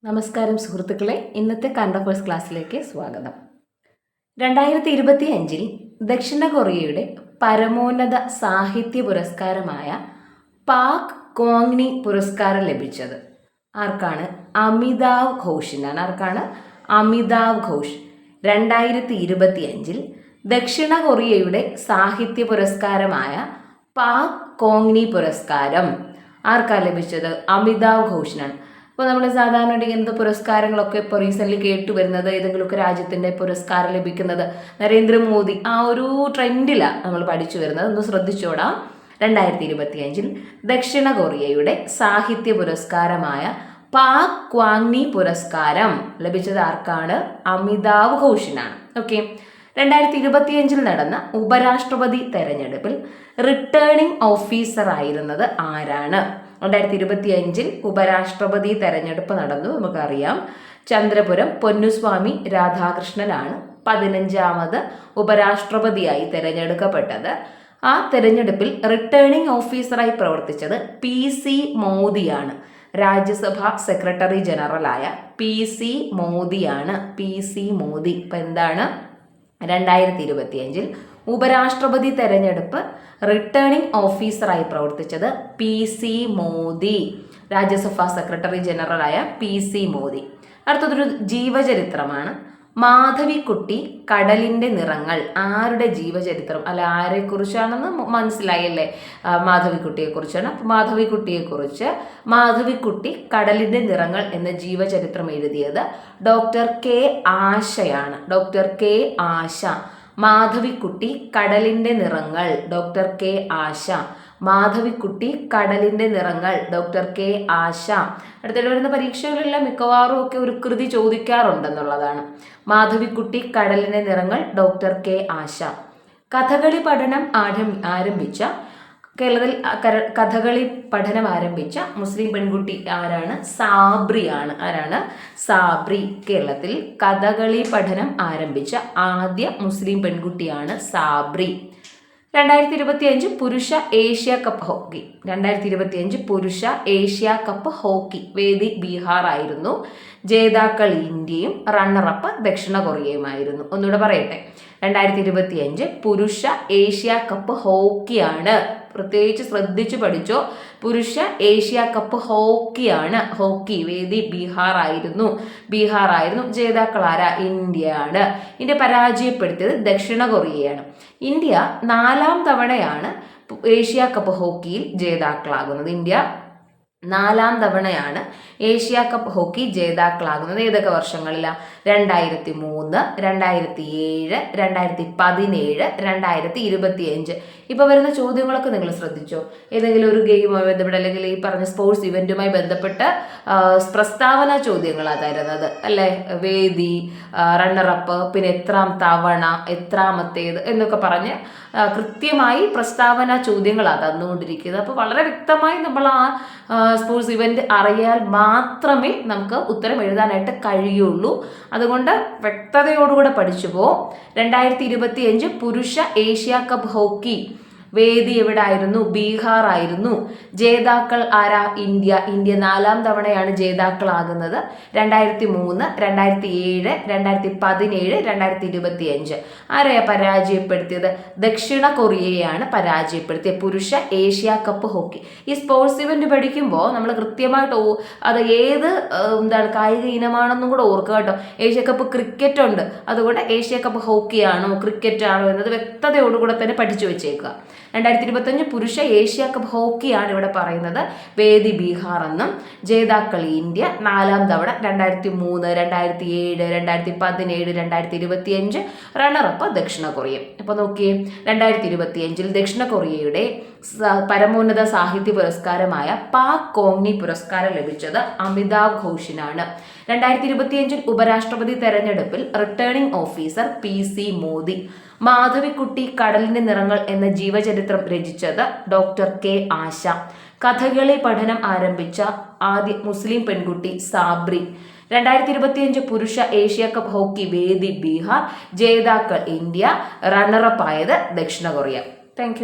നമസ്കാരം സുഹൃത്തുക്കളെ, ഇന്നത്തെ കറണ്ട് അഫയേഴ്സ് ക്ലാസ്സിലേക്ക് സ്വാഗതം. 2025 ദക്ഷിണ കൊറിയയുടെ പരമോന്നത സാഹിത്യ പുരസ്കാരമായ പാക് ക്വോങ്നി പുരസ്കാരം ലഭിച്ചത് ആർക്കാണ്? അമിതാവ് ഘോഷിനാണ്. ആർക്കാണ്? അമിതാവ് ഘോഷ്. 2025 ദക്ഷിണ കൊറിയയുടെ സാഹിത്യ പുരസ്കാരമായ പാക് ക്വോങ്നി പുരസ്കാരം ആർക്കാണ് ലഭിച്ചത്? അമിതാവ് ഘോഷിനാണ്. ഇപ്പോൾ നമ്മൾ സാധാരണ ഇങ്ങനത്തെ പുരസ്കാരങ്ങളൊക്കെ ഇപ്പോൾ റീസെൻ്റ്ലി കേട്ടു വരുന്നത് ഏതെങ്കിലുമൊക്കെ രാജ്യത്തിൻ്റെ പുരസ്കാരം ലഭിക്കുന്നത് നരേന്ദ്രമോദി ആ ഒരു ട്രെൻഡിലാണ് നമ്മൾ പഠിച്ചു വരുന്നത്. ഒന്ന് ശ്രദ്ധിച്ചോടാം. 2025 ദക്ഷിണ കൊറിയയുടെ സാഹിത്യ പുരസ്കാരമായ പാക് ക്വാങ്നി പുരസ്കാരം ലഭിച്ചത് ആർക്കാണ്? അമിതാവ് ഘോഷിനാണ്. ഓക്കെ. 2025 നടന്ന ഉപരാഷ്ട്രപതി തെരഞ്ഞെടുപ്പിൽ റിട്ടേണിംഗ് ഓഫീസർ ആയിരുന്നത് ആരാണ്? 2025 ഉപരാഷ്ട്രപതി തെരഞ്ഞെടുപ്പ് നടന്നു. നമുക്കറിയാം, ചന്ദ്രപുരം പൊന്നുസ്വാമി രാധാകൃഷ്ണനാണ് 15ാമത് ഉപരാഷ്ട്രപതിയായി തെരഞ്ഞെടുക്കപ്പെട്ടത്. ആ തെരഞ്ഞെടുപ്പിൽ റിട്ടേണിംഗ് ഓഫീസറായി പ്രവർത്തിച്ചത് PC മോദിയാണ്. രാജ്യസഭാ സെക്രട്ടറി ജനറലായ PC മോദിയാണ്. PC മോദി. ഇപ്പം എന്താണ്? 2025 ഉപരാഷ്ട്രപതി തെരഞ്ഞെടുപ്പ് റിട്ടേണിംഗ് ഓഫീസറായി പ്രവർത്തിച്ചത് PC മോദി, രാജ്യസഭാ സെക്രട്ടറി ജനറലായ PC മോദി. അടുത്തതൊരു ജീവചരിത്രമാണ്. മാധവിക്കുട്ടി കടലിൻ്റെ നിറങ്ങൾ. ആരുടെ ജീവചരിത്രം? അല്ല, ആരെക്കുറിച്ചാണെന്ന് മനസ്സിലായല്ലേ? മാധവിക്കുട്ടിയെക്കുറിച്ചാണ്. അപ്പോൾ മാധവിക്കുട്ടി കടലിൻ്റെ നിറങ്ങൾ എന്ന ജീവചരിത്രം എഴുതിയത് ഡോക്ടർ K ആശയാണ്. ഡോക്ടർ K ആശ. മാധവിക്കുട്ടി കടലിൻ്റെ നിറങ്ങൾ, ഡോക്ടർ K ആശ. മാധവിക്കുട്ടി കടലിൻ്റെ നിറങ്ങൾ, ഡോക്ടർ K ആശ. അടുത്തിടെ വരുന്ന പരീക്ഷകളിലെല്ലാം മിക്കവാറും ഒക്കെ ഒരു കൃതി ചോദിക്കാറുണ്ടെന്നുള്ളതാണ്. മാധവിക്കുട്ടി കടലിൻ്റെ നിറങ്ങൾ, ഡോക്ടർ K ആശ. കഥകളി പഠനം ആരംഭിച്ച കേരളത്തിൽ കഥകളി പഠനം ആരംഭിച്ച മുസ്ലിം പെൺകുട്ടി ആരാണ്? സാബ്രിയാണ്. ആരാണ്? സാബ്രി. കേരളത്തിൽ കഥകളി പഠനം ആരംഭിച്ച ആദ്യ മുസ്ലിം പെൺകുട്ടിയാണ് സാബ്രി. 2025 പുരുഷ ഏഷ്യ കപ്പ് ഹോക്കി. 2025 പുരുഷ ഏഷ്യ കപ്പ് ഹോക്കി വേദി ബീഹാർ ആയിരുന്നു. ജേതാക്കൾ ഇന്ത്യയും റണ്ണറപ്പ് ദക്ഷിണ കൊറിയയുമായിരുന്നു. ഒന്നുകൂടെ പറയട്ടെ. 2025 പുരുഷ ഏഷ്യ കപ്പ് ഹോക്കിയാണ്. പ്രത്യേകിച്ച് ശ്രദ്ധിച്ചു പഠിച്ചോ. പുരുഷ ഏഷ്യ കപ്പ് ഹോക്കിയാണ്. ഹോക്കി വേദി ബീഹാർ ആയിരുന്നു. ജേതാക്കൾ ആരാ? ഇന്ത്യയാണ്. ഇന്ത്യ പരാജയപ്പെടുത്തിയത് ദക്ഷിണ കൊറിയയാണ്. ഇന്ത്യ 4ാം തവണയാണ് ഏഷ്യ കപ്പ് ഹോക്കിയിൽ ജേതാക്കളാകുന്നത്. ഇന്ത്യ 4ാം തവണയാണ് ഏഷ്യ കപ്പ് ഹോക്കി ജേതാക്കളാകുന്നത്. ഏതൊക്കെ വർഷങ്ങളിലാണ്? 2003, 2007, 2017, 2025. ഇപ്പോൾ വരുന്ന ചോദ്യങ്ങളൊക്കെ നിങ്ങൾ ശ്രദ്ധിച്ചോ? ഏതെങ്കിലും ഒരു ഗെയിമുമായി ബന്ധപ്പെട്ട് അല്ലെങ്കിൽ ഈ പറഞ്ഞ സ്പോർട്സ് ഇവന്റുമായി ബന്ധപ്പെട്ട് പ്രസ്താവന ചോദ്യങ്ങളാണ് തരുന്നത് അല്ലേ? വേദി, റണ്ണറപ്പ്, പിന്നെ എത്രാം തവണ, എത്രാമത്തേത് എന്നൊക്കെ പറഞ്ഞ് കൃത്യമായി പ്രസ്താവന ചോദ്യങ്ങളാണ് തന്നുകൊണ്ടിരിക്കുന്നത്. അപ്പോൾ വളരെ വ്യക്തമായി നമ്മൾ ആ സ്പോർട്സ് ഇവന്റ് അറിയാൽ മാത്രമേ നമുക്ക് ഉത്തരം എഴുതാനായിട്ട് കഴിയുള്ളൂ. അതുകൊണ്ട് വ്യക്തതയോടുകൂടെ പഠിച്ചു പോകും. 2025 പുരുഷ ഏഷ്യ കപ്പ് ഹോക്കി വേദി എവിടെ ആയിരുന്നു? ബീഹാർ ആയിരുന്നു. ജേതാക്കൾ ആരാ? ഇന്ത്യ. ഇന്ത്യ 4ാം തവണയാണ് ജേതാക്കളാകുന്നത്. 2003, 2007, 2017, 2025. ആരെയാ പരാജയപ്പെടുത്തിയത്? ദക്ഷിണ കൊറിയയാണ് പരാജയപ്പെടുത്തിയത് പുരുഷ ഏഷ്യ കപ്പ് ഹോക്കി. ഈ സ്പോർട്സ് ഇവന്റ് പഠിക്കുമ്പോൾ നമ്മൾ കൃത്യമായിട്ട് അത് ഏത് കായിക ഇനമാണെന്നും കൂടെ ഓർക്കുക കേട്ടോ. ഏഷ്യ കപ്പ് ക്രിക്കറ്റ് ഉണ്ട്. അതുകൊണ്ട് ഏഷ്യ കപ്പ് ഹോക്കിയാണോ ക്രിക്കറ്റ് ആണോ എന്നത് വ്യക്തതയോടുകൂടെ തന്നെ പഠിച്ചു വെച്ചേക്കുക. 2025 പുരുഷ ഏഷ്യ കപ്പ് ഹോക്കിയാണ് ഇവിടെ പറയുന്നത്. വേദി ബീഹാർ എന്നും ജേതാക്കൾ ഇന്ത്യ 4ാം തവണ 2003, 2007, 2017, 2025. റണ്ണറപ്പ് ദക്ഷിണ കൊറിയ. അപ്പോൾ നോക്കിയേ, 2025 ദക്ഷിണ കൊറിയയുടെ പരമോന്നത സാഹിത്യ പുരസ്കാരമായ പാക് ക്വോങ്നി പുരസ്കാരം ലഭിച്ചത് അമിതാവ് ഘോഷിനാണ്. 2025 ഉപരാഷ്ട്രപതി തെരഞ്ഞെടുപ്പിൽ returning officer PC Modi. Madhavikutty കടലിന്റെ നിറങ്ങൾ എന്ന ജീവചരിത്രം രചിച്ചത് ഡോക്ടർ K ആശ. കഥകളി പഠനം ആരംഭിച്ച ആദ്യ മുസ്ലിം പെൺകുട്ടി സാബ്രി. 2025 പുരുഷ ഏഷ്യ കപ്പ് ഹോക്കി വേദി ബീഹാർ. ജേതാക്കൾ ഇന്ത്യ. റണ്ണറപ്പ് ആയത് ദക്ഷിണ കൊറിയ. താങ്ക്